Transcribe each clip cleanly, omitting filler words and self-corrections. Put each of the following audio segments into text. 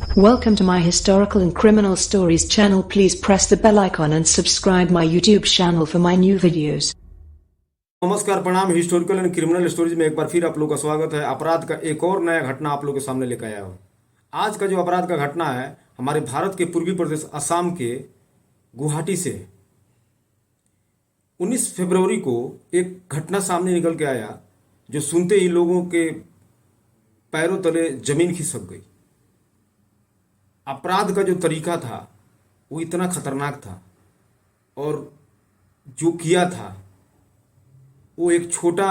Welcome to my historical and criminal stories channel. Please press the bell icon and subscribe my YouTube channel for my new videos. नमस्कार, प्रणाम। Historical and criminal stories में एक बार फिर आप लोगों का स्वागत है। अपराध का एक और नया घटना आप लोगों के सामने लेकर आया हूँ। आज का जो अपराध का घटना है हमारे भारत के पूर्वी प्रदेश असम के गुवाहाटी से 19 फरवरी को एक घटना सामने निकल के आया जो सुनते ही लोगों के पैरों तले जमीन खिसक गई। अपराध का जो तरीका था वो इतना खतरनाक था और जो किया था वो एक छोटा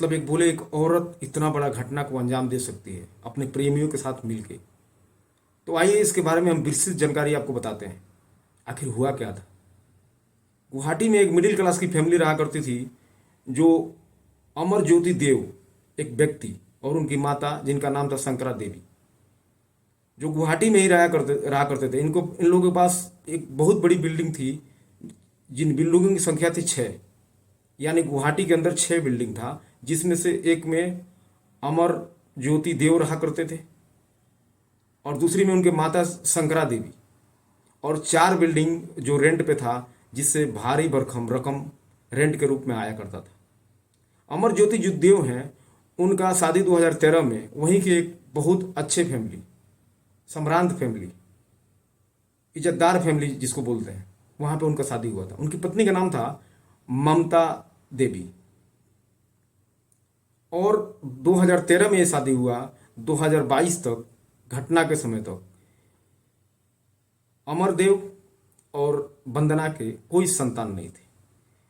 एक औरत इतना बड़ा घटना को अंजाम दे सकती है अपने प्रेमियों के साथ मिलके। तो आइए इसके बारे में हम विस्तृत जानकारी आपको बताते हैं। आखिर हुआ क्या था। गुवाहाटी में एक मिडिल क्लास की फैमिली रहा करती थी जो अमर ज्योति देव एक व्यक्ति और उनकी माता जिनका नाम था शंकरा देवी, जो गुवाहाटी में ही रहा करते थे। इन लोगों के पास एक बहुत बड़ी बिल्डिंग थी, जिन बिल्डिंगों की संख्या थी 6, यानी गुवाहाटी के अंदर 6 बिल्डिंग था, जिसमें से एक में अमर ज्योति देव रहा करते थे और दूसरी में उनके माता शंकरा देवी, और 4 बिल्डिंग जो रेंट पे था जिससे भारी भरकम रकम रेंट के रूप में आया करता था। अमर ज्योति जो देव हैं उनका शादी 2013 में वहीं के एक बहुत अच्छे फैमिली, सम्रांत फैमिली, इज्जतदार फैमिली जिसको बोलते हैं, वहां पे उनका शादी हुआ था। उनकी पत्नी का नाम था ममता देवी और 2013 में ये शादी हुआ। 2022 तक, घटना के समय तक, अमरदेव और वंदना के कोई संतान नहीं थे।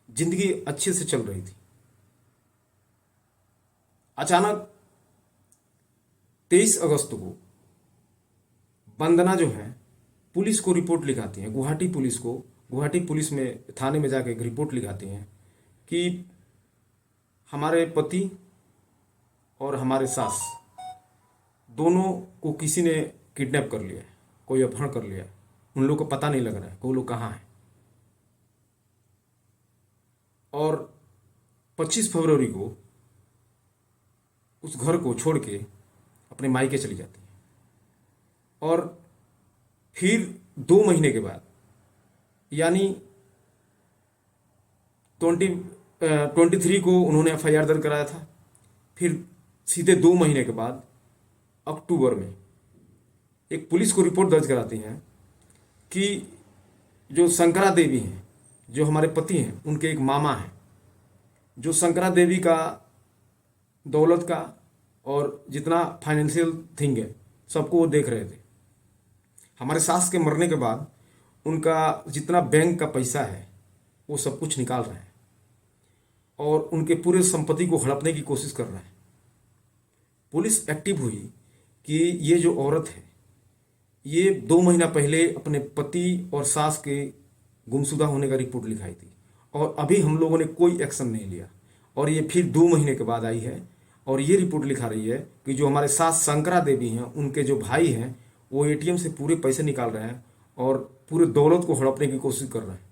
जिंदगी अच्छे से चल रही थी। अचानक 23 अगस्त को वंदना जो है पुलिस को रिपोर्ट लिखाती हैं, गुवाहाटी पुलिस में थाने में जाके एक रिपोर्ट लिखाती हैं कि हमारे पति और हमारे सास दोनों को किसी ने किडनैप कर लिया है, कोई अपहरण कर लिया है। उन लोगों को पता नहीं लग रहा है कि वो लोग कहाँ हैं। और 25 फरवरी को उस घर को छोड़ के अपने मायके चली जाती है और फिर 2 महीने के बाद, यानी 23 को उन्होंने एफआईआर दर्ज कराया था। फिर सीधे 2 महीने के बाद अक्टूबर में एक पुलिस को रिपोर्ट दर्ज कराती हैं कि जो शंकरा देवी हैं, जो हमारे पति हैं, उनके एक मामा हैं जो शंकरा देवी का दौलत का और जितना फाइनेंशियल थिंग है सबको वो देख रहे थे। हमारे सास के मरने के बाद उनका जितना बैंक का पैसा है वो सब कुछ निकाल रहे हैं और उनके पूरे संपत्ति को हड़पने की कोशिश कर रहे हैं। पुलिस एक्टिव हुई कि ये जो औरत है ये 2 महीना पहले अपने पति और सास के गुमशुदा होने का रिपोर्ट लिखाई थी और अभी हम लोगों ने कोई एक्शन नहीं लिया, और ये फिर 2 महीने के बाद आई है और ये रिपोर्ट लिखा रही है कि जो हमारे सास शंकरा देवी हैं उनके जो भाई हैं वो एटीएम से पूरे पैसे निकाल रहे हैं और पूरे दौलत को हड़पने की कोशिश कर रहे हैं।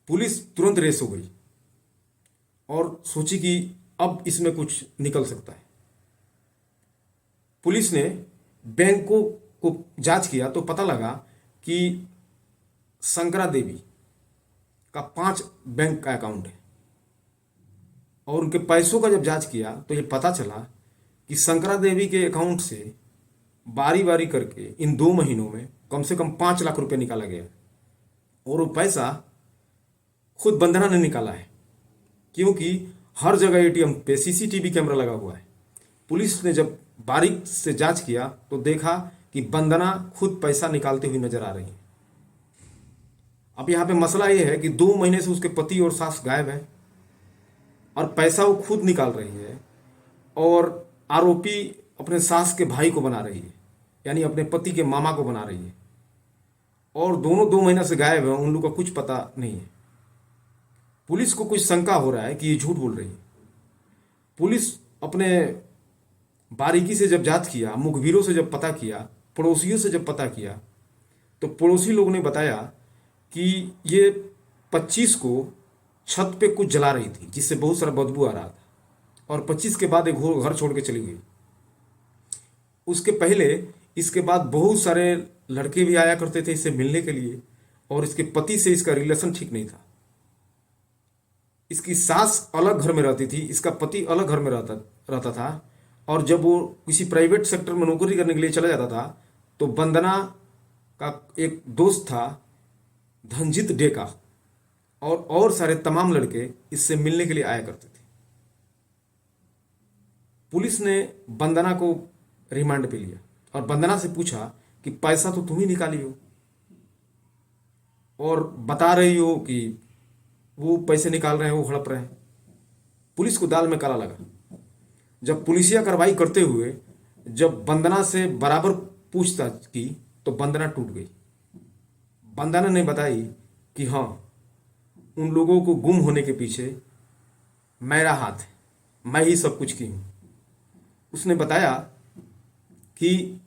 पुलिस तुरंत रेस हो गई और सोची कि अब इसमें कुछ निकल सकता है। पुलिस ने बैंकों को जांच किया तो पता लगा कि शंकरा देवी का 5 बैंक का अकाउंट है और उनके पैसों का जब जांच किया तो ये पता चला कि शंकरा देवी के अकाउंट से बारी बारी करके इन 2 महीनों में कम से कम 5 लाख रुपए निकाला गया और वो पैसा खुद वंदना ने निकाला है, क्योंकि हर जगह एटीएम पे सीसीटीवी कैमरा लगा हुआ है। पुलिस ने जब बारीक से जांच किया तो देखा कि वंदना खुद पैसा निकालते हुए नजर आ रही है। अब यहाँ पे मसला ये है कि 2 महीने से उसके पति और सास गायब है और पैसा वो खुद निकाल रही है और आरोपी अपने सास के भाई को बना रही है, यानी अपने पति के मामा को बना रही है, और दोनों 2 महीना से गायब है। उन लोगों का कुछ पता नहीं है। पुलिस को कुछ शंका हो रहा है कि ये झूठ बोल रही है। पुलिस अपने बारीकी से जब जांच किया, मुखबिरों से जब पता किया, पड़ोसियों से जब पता किया, तो पड़ोसी लोगों ने बताया कि ये 25 को छत पे कुछ जला रही थी जिससे बहुत सारा बदबू आ रहा था और 25 के बाद एक घर छोड़ के चली गई। उसके पहले इसके बाद बहुत सारे लड़के भी आया करते थे इससे मिलने के लिए, और इसके पति से इसका रिलेशन ठीक नहीं था। इसकी सास अलग घर में रहती थी, इसका पति अलग घर में रहता रहता था। और जब वो किसी प्राइवेट सेक्टर में नौकरी करने के लिए चला जाता था तो वंदना का एक दोस्त था धनजीत डेका, और सारे तमाम लड़के इससे मिलने के लिए आया करते थे। पुलिस ने वंदना को रिमांड पे लिया और वंदना से पूछा कि पैसा तो तुम ही निकाली हो, और बता रही हो कि वो पैसे निकाल रहे हैं, वो हड़प रहे हैं। पुलिस को दाल में काला लगा। जब पुलिसिया कार्रवाई करते हुए जब वंदना से बराबर पूछताछ की तो वंदना टूट गई। वंदना ने बताई कि हाँ, उन लोगों को गुम होने के पीछे मेरा हाथ है, मैं ही सब कुछ की हूं। उसने बताया कि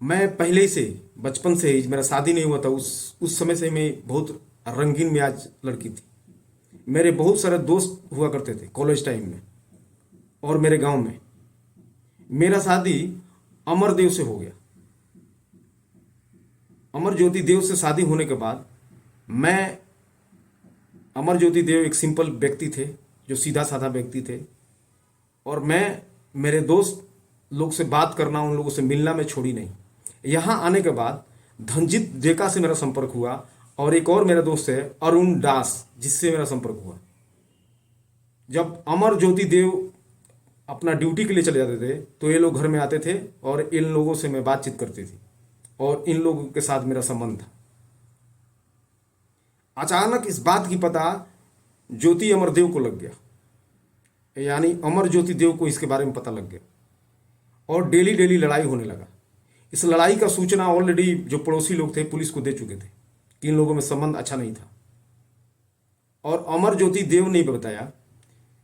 मैं पहले से बचपन से ही, मेरा शादी नहीं हुआ था उस समय से मैं बहुत रंगीन मिजाज लड़की थी। मेरे बहुत सारे दोस्त हुआ करते थे कॉलेज टाइम में और मेरे गांव में। मेरा शादी अमरदेव से हो गया। अमर ज्योति देव से शादी होने के बाद मैं, अमर ज्योति देव एक सिंपल व्यक्ति थे, जो सीधा साधा व्यक्ति थे, और मैं मेरे दोस्त लोग से बात करना, उन लोगों से मिलना मैं छोड़ी नहीं। यहाँ आने के बाद धनजीत डेका से मेरा संपर्क हुआ, और एक और मेरा दोस्त है अरुण दास, जिससे मेरा संपर्क हुआ। जब अमर ज्योति देव अपना ड्यूटी के लिए चले जाते थे तो ये लोग घर में आते थे और इन लोगों से मैं बातचीत करती थी, और इन लोगों के साथ मेरा संबंध था। अचानक इस बात की पता ज्योति अमरदेव को लग गया, यानी अमर ज्योति देव को इसके बारे में पता लग गया, और डेली डेली लड़ाई होने लगा। इस लड़ाई का सूचना ऑलरेडी जो पड़ोसी लोग थे पुलिस को दे चुके थे कि इन लोगों में संबंध अच्छा नहीं था। और अमर ज्योति देव ने बताया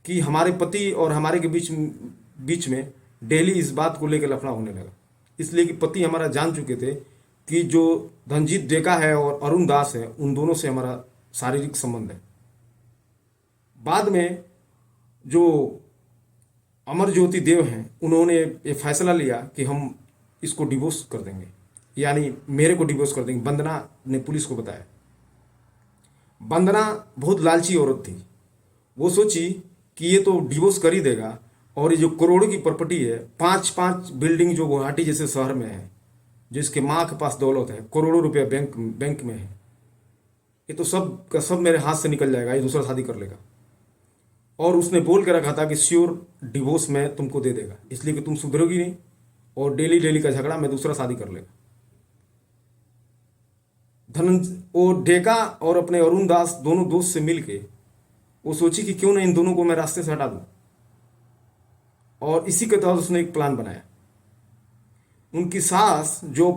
कि हमारे पति और हमारे के बीच में डेली इस बात को लेकर लफड़ा होने लगा, इसलिए कि पति हमारा जान चुके थे कि जो धनजीत डेका है और अरुण दास है, उन दोनों से हमारा शारीरिक संबंध है। बाद में जो अमर ज्योति देव हैं, उन्होंने ये फैसला लिया कि हम इसको डिवोर्स कर देंगे, यानी मेरे को डिवोर्स कर देंगे। वंदना ने पुलिस को बताया। वंदना बहुत लालची औरत थी। वो सोची कि ये तो डिवोर्स कर ही देगा, और ये जो करोड़ों की प्रॉपर्टी है, 5-5 बिल्डिंग जो गुवाहाटी जैसे शहर में है, जिसके माँ के पास दौलत है, करोड़ों रुपया बैंक में है, ये तो सब का सब मेरे हाथ से निकल जाएगा, ये दूसरा शादी कर लेगा। और उसने बोल के रखा था कि श्योर डिवोर्स में तुमको दे देगा, इसलिए कि तुम सुधरोगी नहीं, और डेली डेली का झगड़ा में दूसरा शादी कर लेगा। वो डेका और अपने अरुण दास दोनों दोस्त से मिलके वो सोची कि क्यों ना इन दोनों को मैं रास्ते से हटा दूं, और इसी के तहत उसने एक प्लान बनाया। उनकी सास जो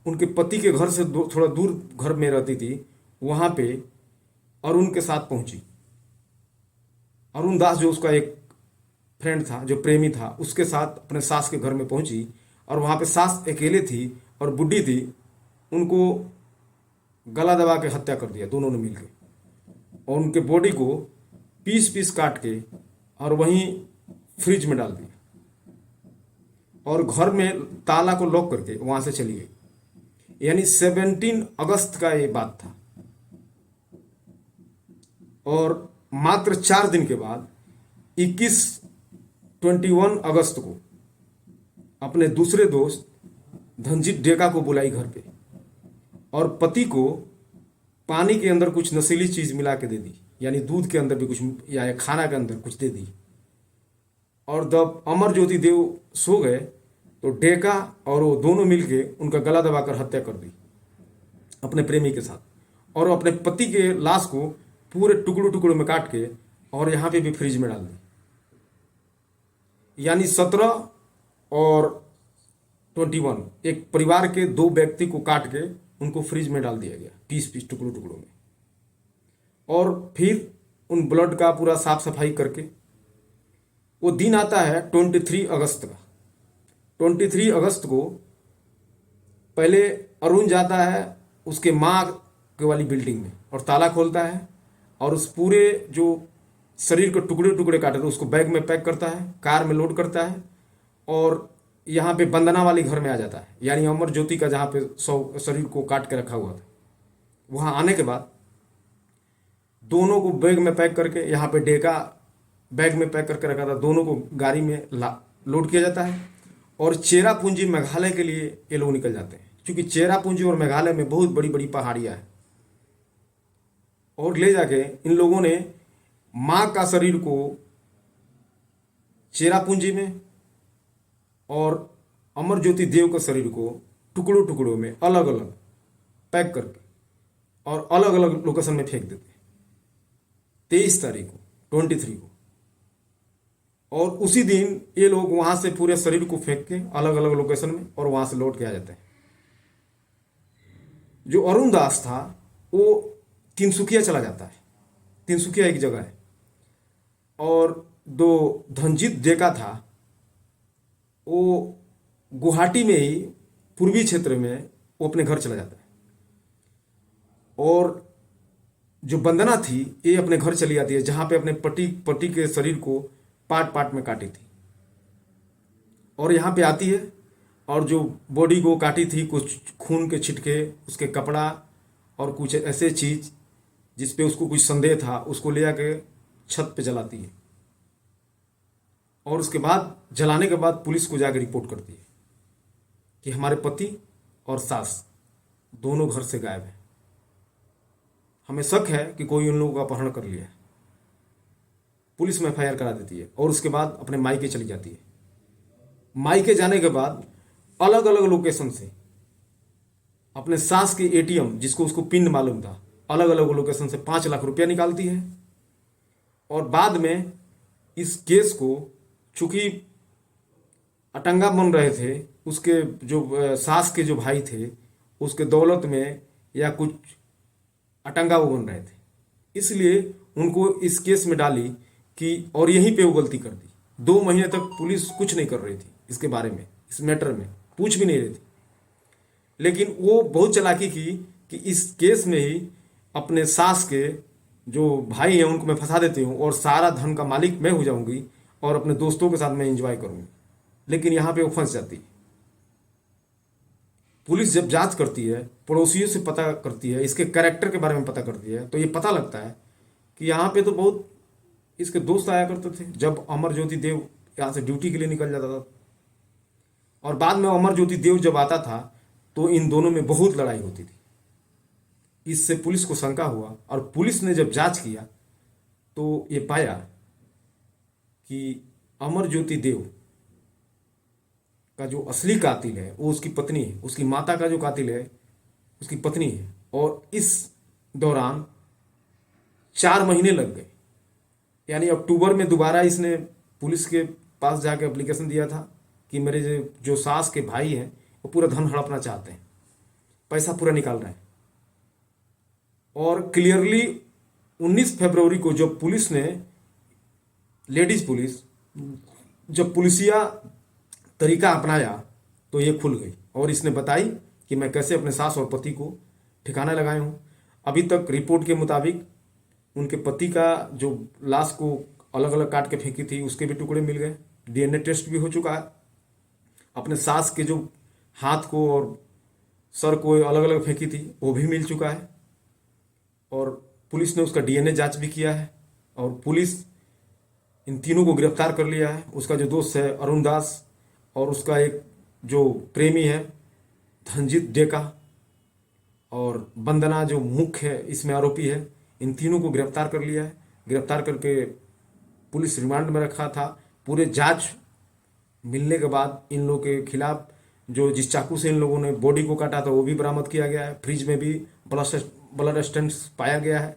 उनके पति के घर से थोड़ा दूर घर में रहती थी, वहां पे अरुण के साथ पहुंची। अरुण दास जो उसका एक फ्रेंड था, जो प्रेमी था, उसके साथ अपने सास के घर में पहुंची, और वहां पे सास अकेले थी और बुढ़ी थी। उनको गला दबा के हत्या कर दिया दोनों ने मिलकर, और उनके बॉडी को पीस पीस काट के और वहीं फ्रिज में डाल दिया, और घर में ताला को लॉक करके वहां से चली गई। यानी 17 अगस्त का ये बात था। और मात्र 4 दिन के बाद 21 अगस्त को अपने दूसरे दोस्त धनजीत डेका को बुलाई घर पे, और पति को पानी के अंदर कुछ नशीली चीज मिला के दे दी, यानी दूध के अंदर भी कुछ या खाना के अंदर कुछ दे दी। और जब अमर ज्योति देव सो गए तो डेका और वो दोनों मिलके उनका गला दबाकर हत्या कर दी अपने प्रेमी के साथ, और अपने पति के लाश को पूरे टुकड़ों टुकड़ों में काट के और यहाँ पे भी फ्रिज में डाल दी। यानी 17 और 21 एक परिवार के 2 व्यक्ति को काट के उनको फ्रिज में डाल दिया गया, पीस पीस टुकड़ों टुकड़ों में। और फिर उन ब्लड का पूरा साफ सफाई करके वो दिन आता है 23 अगस्त का। 23 अगस्त को पहले अरुण जाता है उसके माँ के वाली बिल्डिंग में और ताला खोलता है, और उस पूरे जो शरीर को टुकड़े टुकड़े काटे थे उसको बैग में पैक करता है, कार में लोड करता है, और यहाँ पे वंदना वाली घर में आ जाता है, यानी अमर ज्योति का जहाँ पे शरीर को काट के रखा हुआ था। वहाँ आने के बाद दोनों को बैग में पैक करके, यहाँ पे डेका बैग में पैक करके रखा था, दोनों को गाड़ी में लोड किया जाता है और चेरापूंजी मेघालय के लिए ये लोग निकल जाते हैं, क्योंकि चेरापूंजी और मेघालय में बहुत बड़ी बड़ी पहाड़ियाँ हैं। और ले जाके इन लोगों ने माँ का शरीर को चेरापूंजी में और अमर ज्योति देव के शरीर को टुकड़ों टुकड़ों में अलग अलग पैक करके और अलग अलग लोकेशन में फेंक देते हैं 23 तारीख को 23 को। और उसी दिन ये लोग वहां से पूरे शरीर को फेंक के अलग अलग लोकेशन में और वहां से लौट के आ जाते हैं। जो अरुण दास था वो तिनसुकिया चला जाता है, तिनसुकिया एक जगह है। और दो धनजीत डेका था वो गुवाहाटी में ही पूर्वी क्षेत्र में वो अपने घर चला जाता है। और जो वंदना थी ये अपने घर चली जाती है, जहां पे अपने पति के शरीर को पार्ट पार्ट में काटी थी। और यहाँ पे आती है और जो बॉडी को काटी थी, कुछ खून के छिटके, उसके कपड़ा और कुछ ऐसे चीज जिस पे उसको कुछ संदेह था, उसको ले आके छत पे जलाती है। और उसके बाद जलाने के बाद पुलिस को जाकर रिपोर्ट करती है कि हमारे पति और सास दोनों घर से गायब है, हमें शक है कि कोई उन लोगों का अपहरण कर लिया है। पुलिस में एफआईआर करा देती है और उसके बाद अपने मायके चली जाती है। मायके जाने के बाद अलग अलग लोकेशन से अपने सास के एटीएम, जिसको उसको पिन मालूम था, अलग अलग लोकेशन से 5 लाख रुपया निकालती है। और बाद में इस केस को, चूंकि अटंगा बन रहे थे, उसके जो सास के जो भाई थे उसके दौलत में या कुछ अटंगा वो बन रहे थे, इसलिए उनको इस केस में डाली कि, और यहीं पे वो गलती कर दी। 2 महीने तक पुलिस कुछ नहीं कर रही थी इसके बारे में, इस मैटर में पूछ भी नहीं रही थी। लेकिन वो बहुत चालाकी की कि इस केस में ही अपने सास के जो भाई हैं उनको मैं फंसा देती हूँ और सारा धन का मालिक मैं हो जाऊंगी और अपने दोस्तों के साथ मैं एंजॉय करूंगी। लेकिन यहाँ पे वो फंस जाती है। पुलिस जब जांच करती है, पड़ोसियों से पता करती है, इसके कैरेक्टर के बारे में पता करती है, तो ये पता लगता है कि यहाँ पे तो बहुत इसके दोस्त आया करते थे जब अमर ज्योति देव यहाँ से ड्यूटी के लिए निकल जाता था। और बाद में अमर ज्योति देव जब आता था तो इन दोनों में बहुत लड़ाई होती थी। इससे पुलिस को शंका हुआ और पुलिस ने जब जांच किया तो ये पाया कि अमर ज्योति देव का जो असली कातिल है वो उसकी पत्नी है, उसकी माता का जो कातिल है उसकी पत्नी है। और इस दौरान 4 महीने लग गए, यानी अक्टूबर में दोबारा इसने पुलिस के पास जाके एप्लीकेशन दिया था कि मेरे जो सास के भाई हैं वो पूरा धन हड़पना चाहते हैं, पैसा पूरा निकाल रहे हैं। और क्लियरली 19 फरवरी को जब पुलिस ने, लेडीज पुलिस जब पुलिसिया तरीका अपनाया तो ये खुल गई और इसने बताई कि मैं कैसे अपने सास और पति को ठिकाना लगाए हूँ। अभी तक रिपोर्ट के मुताबिक उनके पति का जो लाश को अलग अलग काट के फेंकी थी उसके भी टुकड़े मिल गए, डीएनए टेस्ट भी हो चुका है। अपने सास के जो हाथ को और सर को अलग अलग फेंकी थी वो भी मिल चुका है और पुलिस ने उसका डीएनए जांच भी किया है और पुलिस इन तीनों को गिरफ्तार कर लिया है। उसका जो दोस्त है अरुण दास और उसका एक जो प्रेमी है धनजीत डेका और वंदना जो मुख्य है इसमें आरोपी है, इन तीनों को गिरफ्तार कर लिया है। गिरफ्तार करके पुलिस रिमांड में रखा था। पूरे जांच मिलने के बाद इन लोगों के खिलाफ जो जिस चाकू से इन लोगों ने बॉडी को काटा था वो भी बरामद किया गया है। फ्रिज में भी ब्लड स्टेन्स पाया गया है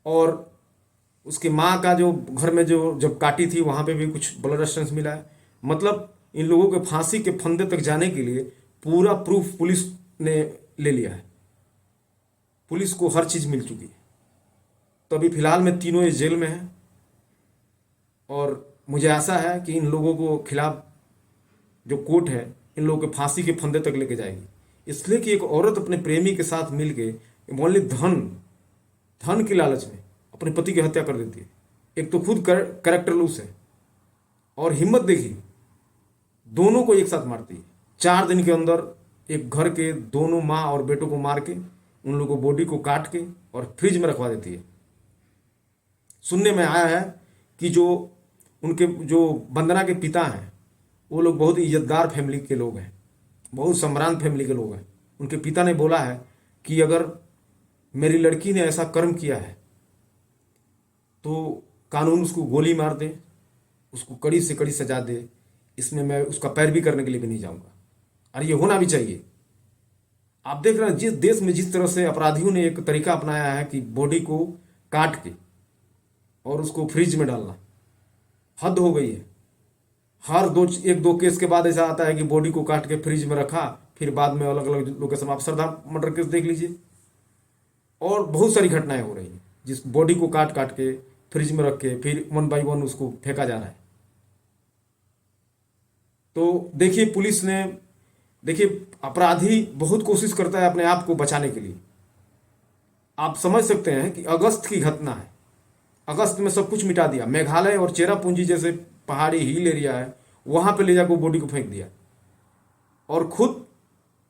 और उसकी माँ का जो घर में जो जब काटी थी वहाँ पे भी कुछ ब्लड स्टेन्स मिला है। मतलब इन लोगों के फांसी के फंदे तक जाने के लिए पूरा प्रूफ पुलिस ने ले लिया है। पुलिस को हर चीज़ मिल चुकी है। तो अभी फिलहाल में तीनों इस जेल में हैं और मुझे आशा है कि इन लोगों को खिलाफ जो कोर्ट है इन लोगों के फांसी के फंदे तक लेके जाएगी। इसलिए कि एक औरत अपने प्रेमी के साथ मिलके ओनली धन की लालच में अपने पति की हत्या कर देती है। एक तो खुद कैरेक्टर लूस है और हिम्मत देखिए, दोनों को एक साथ मारती है। 4 दिन के अंदर एक घर के दोनों माँ और बेटों को मार के उन लोगों को बॉडी को काट के और फ्रिज में रखवा देती है। सुनने में आया है कि जो उनके जो वंदना के पिता हैं वो लोग बहुत इज्जतदार फैमिली के लोग हैं, बहुत सम्भ्रांत फैमिली के लोग हैं। उनके पिता ने बोला है कि अगर मेरी लड़की ने ऐसा कर्म किया है तो कानून उसको गोली मार दे, उसको कड़ी से कड़ी सजा दे, इसमें मैं उसका पैरवी करने के लिए भी नहीं जाऊंगा। और ये होना भी चाहिए। आप देख रहे हैं जिस देश में जिस तरह से अपराधियों ने एक तरीका अपनाया है कि बॉडी को काट के और उसको फ्रिज में डालना, हद हो गई है। हर एक दो केस के बाद ऐसा आता है कि बॉडी को काट के फ्रिज में रखा, फिर बाद में अलग अलग लोकेशन। आप सरदार मर्डर केस देख लीजिए, और बहुत सारी घटनाएं हो रही हैं जिस बॉडी को काट काट के फ्रिज में रख के फिर 1 बाय 1 उसको फेंका जा रहा है। तो देखिए पुलिस ने, देखिए अपराधी बहुत कोशिश करता है अपने आप को बचाने के लिए। आप समझ सकते हैं कि अगस्त की घटना है, अगस्त में सब कुछ मिटा दिया। मेघालय और चेरापूंजी जैसे पहाड़ी हिल एरिया है, वहां पे ले जाकर बॉडी को फेंक दिया, और खुद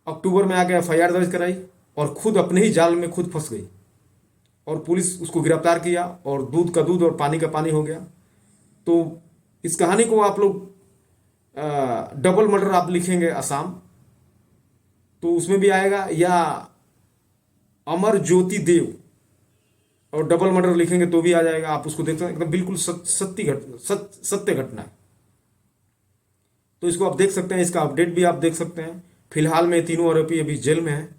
अक्टूबर में आके FIR दर्ज कराई, और खुद अपने ही जाल में खुद फंस गई, और पुलिस उसको गिरफ्तार किया, और दूध का दूध और पानी का पानी हो गया। तो इस कहानी को आप लोग डबल मर्डर आप लिखेंगे असम, तो उसमें भी आएगा, या अमर ज्योति देव और डबल मर्डर लिखेंगे तो भी आ जाएगा। आप उसको देख सकते हैं, एकदम बिल्कुल सत्य घटना है। तो इसको आप देख सकते हैं, इसका अपडेट भी आप देख सकते हैं। फिलहाल में तीनों आरोपी अभी जेल में हैं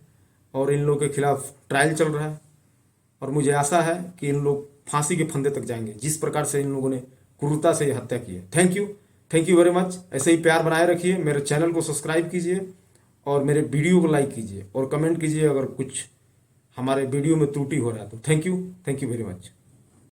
और इन लोगों के खिलाफ ट्रायल चल रहा है, और मुझे आशा है कि इन लोग फांसी के फंदे तक जाएंगे, जिस प्रकार से इन लोगों ने क्रूरता से हत्या की है। Thank you very much. ऐसे ही प्यार बनाए रखिए, मेरे चैनल को सब्सक्राइब कीजिए और मेरे वीडियो को लाइक कीजिए और कमेंट कीजिए अगर कुछ हमारे वीडियो में त्रुटि हो रहा है तो। Thank you very much.